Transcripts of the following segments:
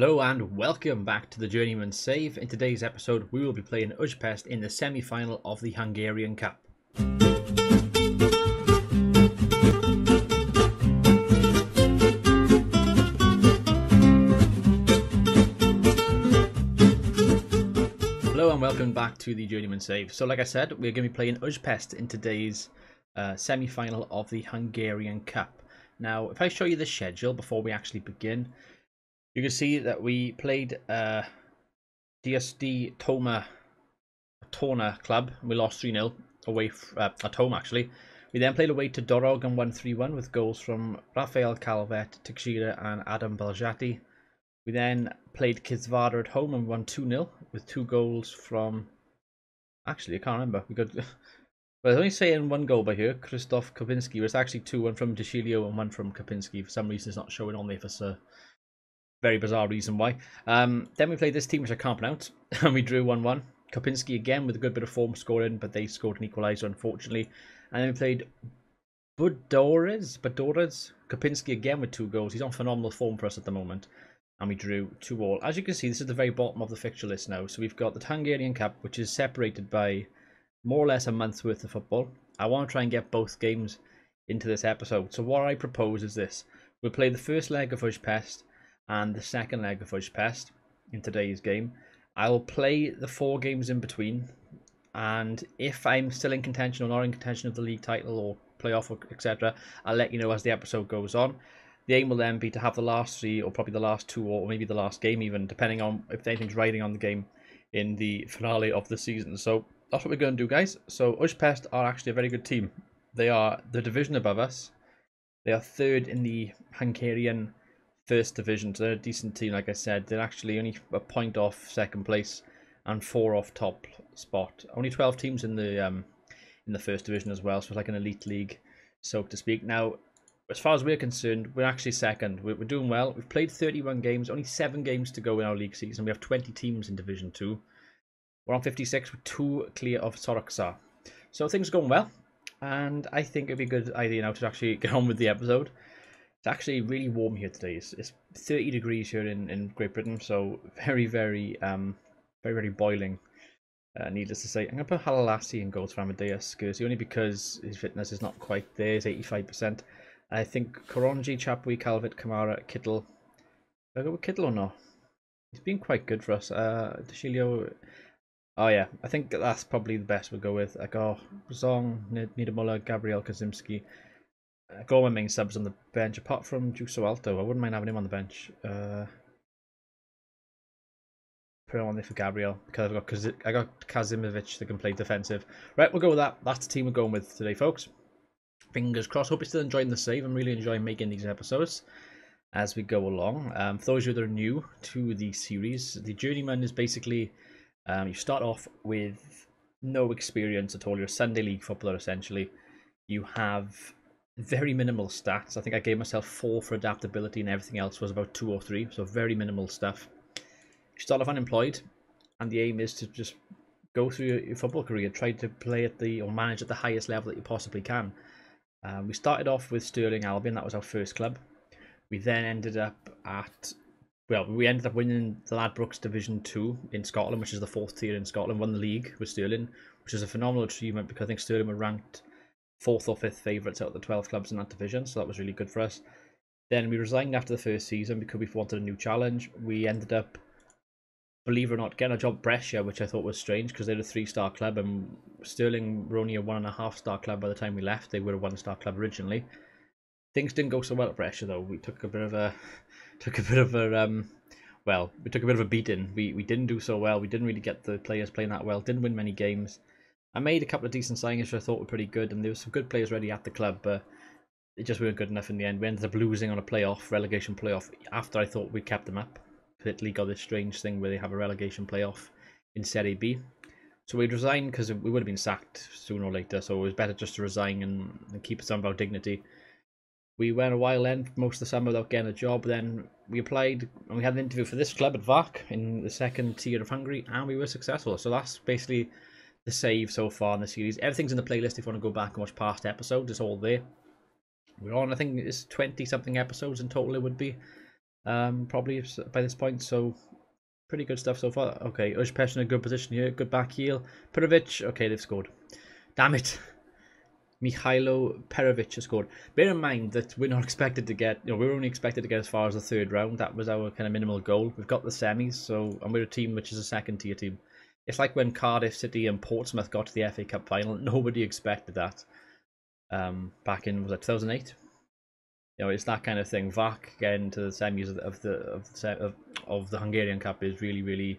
Hello and welcome back to the Journeyman save. In today's episode we will be playing Ep8 in the semi-final of the Hungarian Cup. Hello and welcome back to the Journeyman save. So like I said, we're going to be playing Ep8 in today's semi-final of the Hungarian Cup. Now if I show you the schedule before we actually begin, you can see that we played DSD Torna Club. We lost 3-0 away at home, actually. We then played away to Dorog and won 3-1 with goals from Rafael Calvet, Teixeira and Adam Baljati. We then played Kizvada at home and won 2-0 with 2 goals from... Actually, I can't remember. We got... Well, I only saying 1 goal by here, Krzysztof Kapinski. It was actually 2, 1 from Deshilio and 1 from Kapinski. For some reason, it's not showing on there for very bizarre reason why. Then we played this team which I can't pronounce, and we drew 1-1. Kapinski again with a good bit of form scoring, but they scored an equaliser unfortunately. And then we played Moderators. Kapinski again with 2 goals. He's on phenomenal form for us at the moment. And we drew 2-2. As you can see, this is the very bottom of the fixture list now. So we've got the Hungarian Cup, which is separated by more or less a month's worth of football. I want to try and get both games into this episode. So what I propose is this. We'll play the first leg of Ep8 and the second leg of Ep8 in today's game. I will play the 4 games in between, and if I'm still in contention or not in contention of the league title or playoff, etc., I'll let you know as the episode goes on. The aim will then be to have the last 3, or probably the last 2, or maybe the last game even, depending on if anything's riding on the game in the finale of the season. So that's what we're going to do, guys. So Ep8 are actually a very good team. They are the division above us. They are 3rd in the Hungarian First Division, so they're a decent team. Like I said, they're actually only a point off 2nd place and 4 off top spot. Only 12 teams in the First Division as well, so it's like an elite league, so to speak. Now, as far as we're concerned, we're actually 2nd. We're doing well. We've played 31 games, only 7 games to go in our league season. We have 20 teams in Division 2. We're on 56 with 2 clear of Rexasaur. So things are going well, and I think it'd be a good idea now to actually get on with the episode. It's actually really warm here today. It's 30 degrees here in Great Britain, so very boiling. Needless to say, I'm going to put Halalasi in goals for Amadeus Skursi, only because his fitness is not quite there. He's 85%. I think Koronji, Chapui, Calvet, Kamara, Kittle. Do I go with Kittle or not? He's been quite good for us. Deshilio. Oh yeah, I think that's probably the best we'll go with. I got Zong, Niedermuller, Gabriel Kazimski. I got all my main subs on the bench, apart from Juso Alto. I wouldn't mind having him on the bench. Put him on there for Gabriel, because I got Kazimovic that can play defensive. Right, we'll go with that. That's the team we're going with today, folks. Fingers crossed. Hope you're still enjoying the save. I'm really enjoying making these episodes as we go along. For those of you that are new to the series, the Journeyman is basically you start off with no experience at all. You're a Sunday league footballer essentially. You have very minimal stats. I think I gave myself 4 for adaptability and everything else was about 2 or 3, so very minimal stuff. You start off unemployed, and the aim is to just go through your football career, try to play at or manage at the highest level that you possibly can. We started off with Stirling Albion. That was our first club. We then ended up we ended up winning the Ladbrokes Division 2 in Scotland, which is the 4th tier in Scotland. Won the league with Stirling, which is a phenomenal achievement because I think Stirling were ranked 4th or 5th favourites out of the 12 clubs in that division, so that was really good for us. Then we resigned after the first season because we wanted a new challenge. We ended up, believe it or not, getting a job at Brescia, which I thought was strange because they're a 3-star club and Stirling were only a 1.5-star club by the time we left. They were a 1-star club originally. Things didn't go so well at Brescia though. We took a bit of a beating. We didn't do so well. We didn't really get the players playing that well. Didn't win many games. I made a couple of decent signings which I thought were pretty good, and there were some good players ready at the club, but they just weren't good enough in the end. We ended up losing on a relegation playoff, after I thought we kept them up. Italy got this strange thing where they have a relegation playoff in Serie B. So we resigned because we would have been sacked sooner or later, so it was better just to resign and keep some of our dignity. We went a while then, most of the summer, without getting a job. Then we applied and we had an interview for this club at Vác in the 2nd tier of Hungary, and we were successful. So that's basically the save so far in the series. Everything's in the playlist if you want to go back and watch past episodes. It's all there. We're on, I think it's 20 something episodes in total it would be. probably by this point, so pretty good stuff so far. Okay, Uzbek in a good position here, good back heel. Perovic, okay, they've scored. Damn it. Mikhailo Perovic has scored. Bear in mind that we're not expected to get, we were only expected to get as far as the third round. That was our kind of minimal goal. We've got the semis, so, and we're a team which is a second tier team. It's like when Cardiff City and Portsmouth got to the FA Cup final. Nobody expected that. Back in, was it 2008? It's that kind of thing. Vác getting to the semis of the Hungarian Cup is really, really,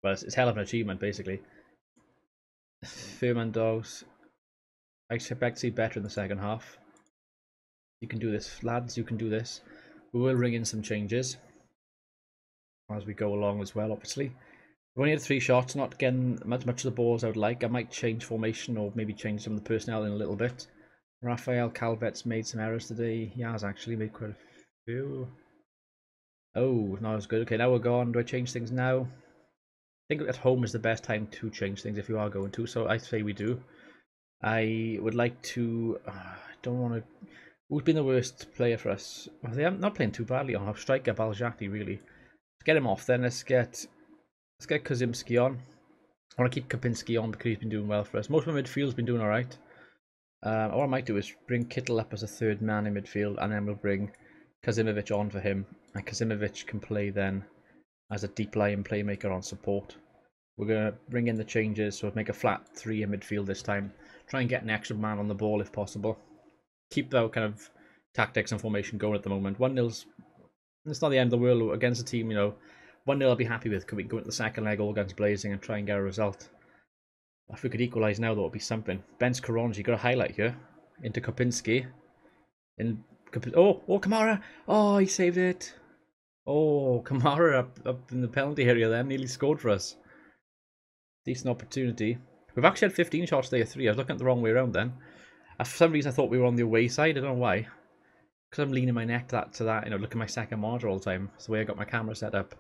well, it's hell of an achievement, basically. Furman Dogs. I expect to see better in the second half. You can do this, lads. You can do this. We will ring in some changes as we go along as well, obviously. We've only had 3 shots, not getting much of the balls I would like. I might change formation or maybe change some of the personnel in a little bit. Rafael Calvet's made some errors today. He has actually made quite a few. Oh, not as good. Okay, now we're gone. Do I change things now? I think at home is the best time to change things if you are going to, so I say we do. I would like to... I don't want to... Who's been the worst player for us? Well, they are not playing too badly on our striker, Baljati, really. Let's get him off then. Let's get Kozimski on. I want to keep Kapinski on because he's been doing well for us. Most of my midfield's been doing alright. What I might do is bring Kittel up as a third man in midfield, and then we'll bring Kazimovic on for him. And Kazimovic can play then as a deep lying playmaker on support. We're going to bring in the changes, so we'll make a flat 3 in midfield this time. Try and get an extra man on the ball if possible. Keep that kind of tactics and formation going at the moment. 1-0's, it's not the end of the world against a team, 1-0 I'll be happy with. Can we go into the second leg all guns blazing and try and get a result? If we could equalise now, that would be something. Ben's Karonji got a highlight here into Kopinski. Oh, Kamara! Oh, he saved it. Oh, Kamara up in the penalty area there, nearly scored for us. Decent opportunity. We've actually had 15 shots there, 3. I was looking at the wrong way around then. For some reason I thought we were on the away side, I don't know why. Because I'm leaning my neck to that, look at my second monitor all the time. It's the way I got my camera set up.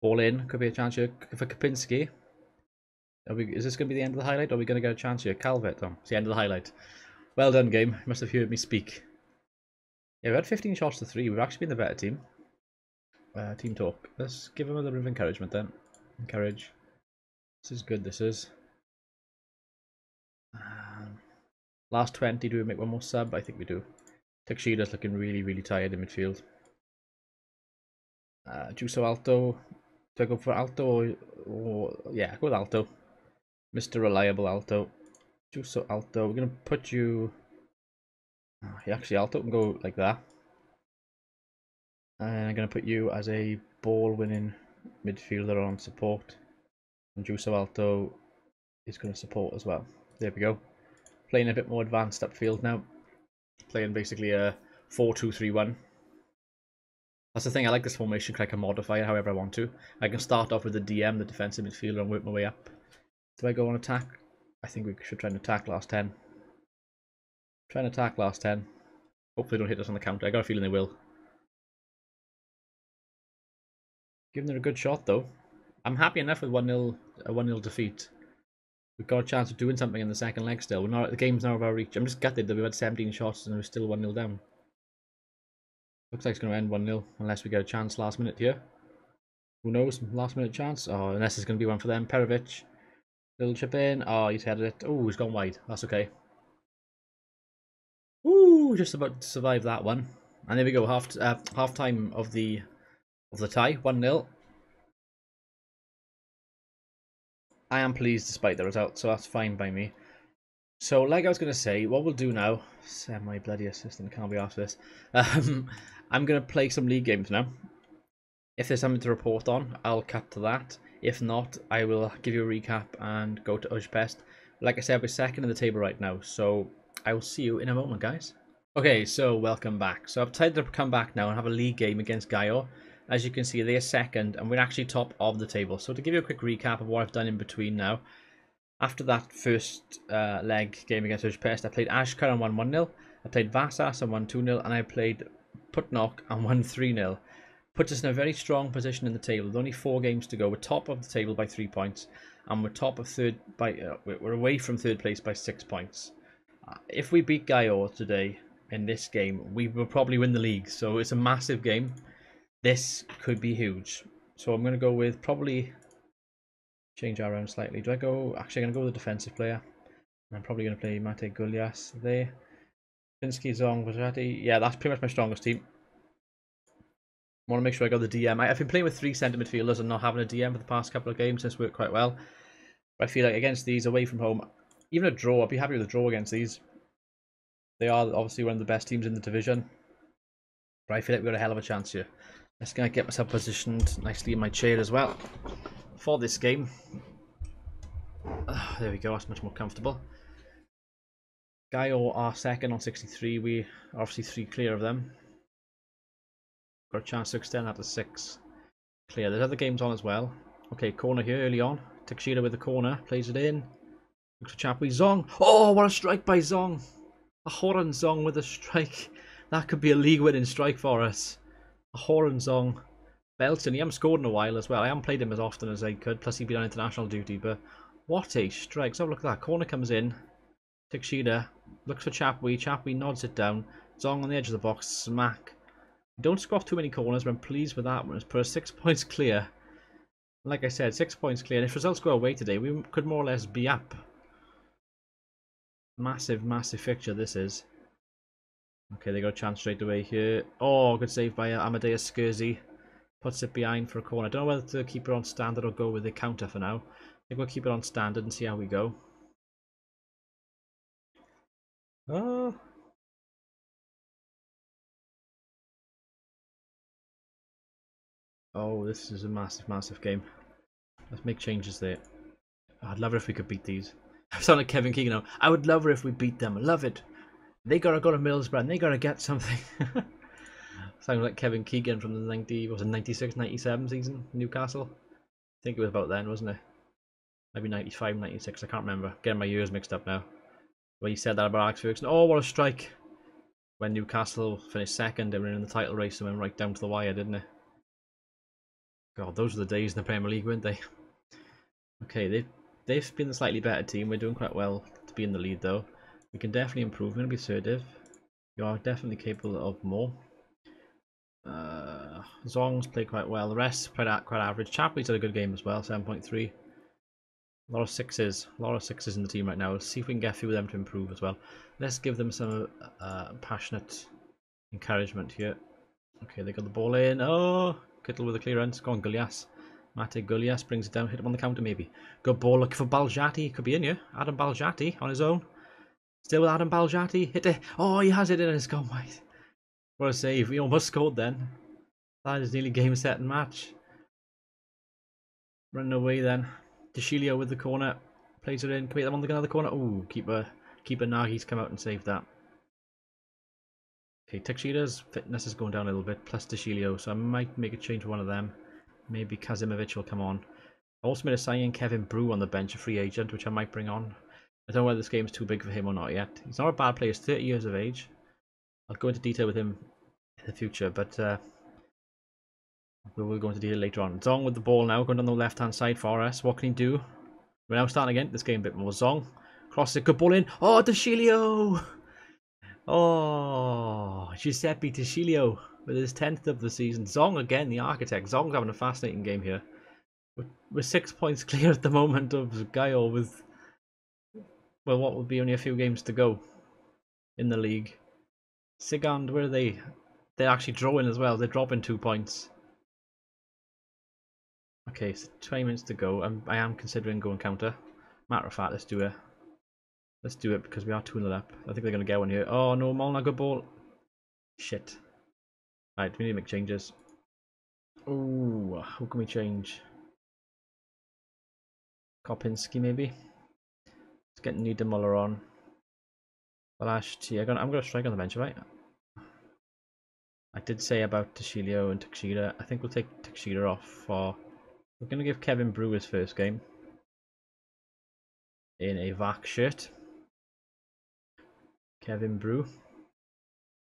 Ball in, could be a chance here for Kopinski. Is this going to be the end of the highlight, or are we going to get a chance here? Calvet, oh, it's the end of the highlight. Well done, game. You must have heard me speak. Yeah, we had 15 shots to 3. We've actually been the better team. Team talk. Let's give him a little bit of encouragement then. Encourage. This is good, this is. Last 20, do we make one more sub? I think we do. Teixeira's looking really, really tired in midfield. Juso Alto. Do I go for Alto or yeah, go with Alto. Mr. Reliable Alto. Juso Alto. We're going to put you... actually, Alto can go like that. And I'm going to put you as a ball-winning midfielder on support. And Juso Alto is going to support as well. There we go. Playing a bit more advanced upfield now. Playing basically a 4-2-3-1. That's the thing, I like this formation because I can modify it however I want to. I can start off with the DM, the defensive midfielder, and work my way up. Do I go on attack? I think we should try and attack last 10. Try and attack last 10. Hopefully they don't hit us on the counter. I got a feeling they will. Giving them a good shot though. I'm happy enough with a 1-0 defeat. We've got a chance of doing something in the second leg still. The game's now out of our reach. I'm just gutted that we've had 17 shots and we're still 1-0 down. Looks like it's going to end 1-0 unless we get a chance last minute here. Who knows? Last minute chance? Oh, unless it's going to be one for them. Perovic. Little chip in. Oh, he's headed it. Oh, he's gone wide. That's okay. Ooh, just about to survive that one. And there we go. Half time of the tie. 1-0. I am pleased despite the result, so that's fine by me. So, like I was going to say, what we'll do now... my bloody assistant can't be asked this. I'm going to play some league games now. If there's something to report on, I'll cut to that. If not, I will give you a recap and go to Uzbek. Like I said, we're second in the table right now, so I will see you in a moment, guys. Okay, so welcome back. So I've decided to come back now and have a league game against Gaio. As you can see, they're second, and we're actually top of the table. So to give you a quick recap of what I've done in between now. After that first leg game against Uzbek, I played Ashkar and won 1-0. I played Vasas and won 2-0, and I played Putnok and won 3-0. Puts us in a very strong position in the table. With only 4 games to go. We're top of the table by 3 points, and we're top of third by. We're away from third place by 6 points. If we beat Gaio today in this game, we will probably win the league. So it's a massive game. This could be huge. So I'm going to go with probably change our around slightly. Do I go? Actually, I'm going to go with the defensive player. I'm probably going to play Mate Gulias there. Pinsky, Zong, Vajati. Yeah, that's pretty much my strongest team. I want to make sure I got the DM. I've been playing with 3 centre midfielders and not having a DM for the past couple of games. It's worked quite well. But I feel like against these, away from home, even a draw, I'd be happy with a draw against these. They are obviously one of the best teams in the division. But I feel like we've got a hell of a chance here. Let's go get myself positioned nicely in my chair as well for this game. There we go, that's much more comfortable. Gaio are second on 63. We are obviously 3 clear of them. Got a chance to extend that to 6 clear. There's other games on as well. Okay, corner here early on. Takeshita with the corner, plays it in. Looks for Chapui. Zong. Oh, what a strike by Zong. A Horan Zong with a strike. That could be a league winning strike for us. A Horan Zong. Belton. He hasn't scored in a while as well. I haven't played him as often as I could. Plus he'd been on international duty. But what a strike. Let's have a look at that. Corner comes in. Takeshita looks for Chapui. Chapui nods it down. Zong on the edge of the box. Smack. Don't score off too many corners, but I'm pleased with that one. It's put us 6 points clear. Like I said, 6 points clear. And if results go away today, we could more or less be up. Massive, massive fixture this is. Okay, they got a chance straight away here. Oh, good save by Amadeus Scurzy. Puts it behind for a corner. I don't know whether to keep it on standard or go with the counter for now. I think we'll keep it on standard and see how we go. Oh. Oh, this is a massive, massive game. Let's make changes there. I'd love it if we could beat these. I sound like Kevin Keegan now. I would love it if we beat them. I love it. They gotta go to Middlesbrough and they gotta get something. Sound like Kevin Keegan from the 96-97 season, Newcastle. I think it was about then, wasn't it? Maybe 95, 96, I can't remember. Getting my years mixed up now. Where he said that about Alex Ferguson. Oh, what a strike. When Newcastle finished second, they were in the title race and went right down to the wire, didn't it? God, those were the days in the Premier League, weren't they? Okay, they've been the slightly better team. We're doing quite well to be in the lead, though. We can definitely improve. We're going to be assertive. You are definitely capable of more. Zong's played quite well. The rest quite average. Chapley's had a good game as well, 7.3. A lot of sixes. A lot of sixes in the team right now. Let's see if we can get a few of them to improve as well. Let's give them some passionate encouragement here. Okay, they got the ball in. Oh, Kittle with a clearance. Go on, Gulias. Mate Gulias brings it down. Hit him on the counter maybe. Good ball looking for Baljati. Could be in here. Adam Baljati on his own. Still with Adam Baljati. Hit it. Oh, he has it in and it's gone wide. What a save. We almost scored then. That is nearly game, set and match. Running away then. DeCilio with the corner. Plays it in. Can we hit them on the other corner? Ooh, keeper Nagi's come out and saved that. Okay, Takeshita's fitness is going down a little bit, plus DeCilio, so I might make a change for one of them. Maybe Kazimovic will come on. I also made a signing Kevin Brew on the bench, a free agent, which I might bring on. I don't know whether this game's too big for him or not yet. He's not a bad player, he's 30 years of age. I'll go into detail with him in the future, but we will go into detail later on. Zong with the ball now, going down the left-hand side for us. What can he do? We're now starting again this game a bit more. Zong, cross it, good ball in. Oh, DeCilio! Oh, Giuseppe DeCilio with his 10th of the season. Zong again, the architect. Zong's having a fascinating game here. We're 6 points clear at the moment of Gaio with, well, what will be only a few games to go in the league. Sigand, where are they? They're actually drawing as well. They're dropping 2 points. Okay, so 20 minutes to go. I am considering going counter. Matter of fact, let's do it. Let's do it because we are 2-0 up. I think they're going to get one here. Oh no, Molnar, good ball. Shit. Right, we need to make changes. Ooh, who can we change? Kopinski maybe? Let's get Niedermuller on. Balashti. I'm going to strike on the bench, right? I did say about DeCilio and Takeshita. I think we'll take Takeshita off for... We're going to give Kevin Brew his first game. In a Vác shirt. Kevin Brew.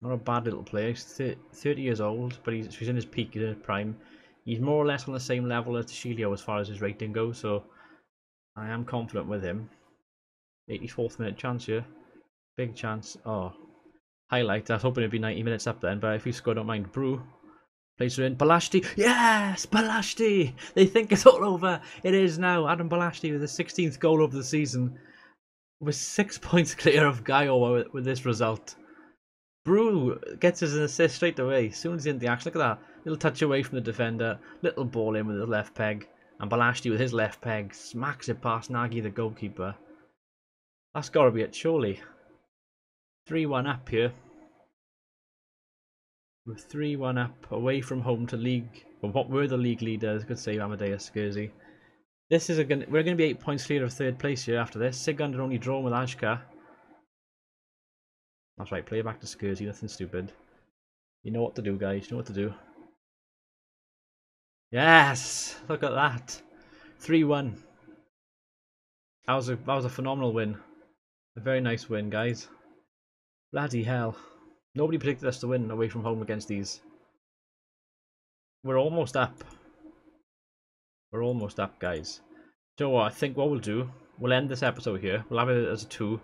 Not a bad little player. He's 30 years old, but he's in his peak, in his prime. He's more or less on the same level as DeCilio as far as his rating goes, so I am confident with him. 84th minute chance here. Big chance. Oh. Highlight. I was hoping it'd be 90 minutes up then, but if he scored, I don't mind. Brew. Placer in. Balashti. Yes! Balashti! They think it's all over. It is now. Adam Balashti with his 16th goal of the season. We're 6 points clear of Gaio with this result. Brew gets us an assist straight away. As soon as he's in the action. Look at that. Little touch away from the defender. Little ball in with his left peg. And Balashti with his left peg smacks it past Nagy, the goalkeeper. That's got to be it, surely. 3-1 up here. We're 3-1 up, away from home to league. Well, what were the league leaders? Good save, Amadeus Scurzy. This is we're going to be 8 points clear of third place here after this. Sigurd only drawn with Ajka. That's right, play it back to Scurzy, nothing stupid. You know what to do, guys, you know what to do. Yes! Look at that. 3-1. That was a phenomenal win. A very nice win, guys. Bloody hell. Nobody predicted us to win away from home against these. We're almost up. We're almost up, guys. So what, I think what we'll do, we'll end this episode here. We'll have it as a 2.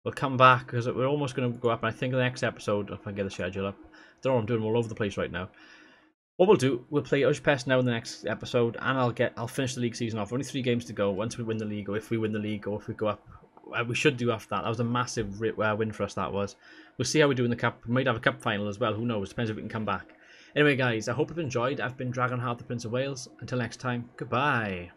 We'll come back, because we're almost going to go up, and I think the next episode, if I get the schedule up, I don't know what I'm doing, all over the place right now. What we'll do, we'll play Ujpest now in the next episode, and I'll finish the league season off. Only 3 games to go. Once we win the league, or if we win the league, or if we go up, we should do after that. That was a massive win for us, that was. We'll see how we do in the cup. We might have a cup final as well, who knows, depends if we can come back. Anyway guys, I hope you've enjoyed. I've been Dragonheart, the Prince of Wales. Until next time, goodbye.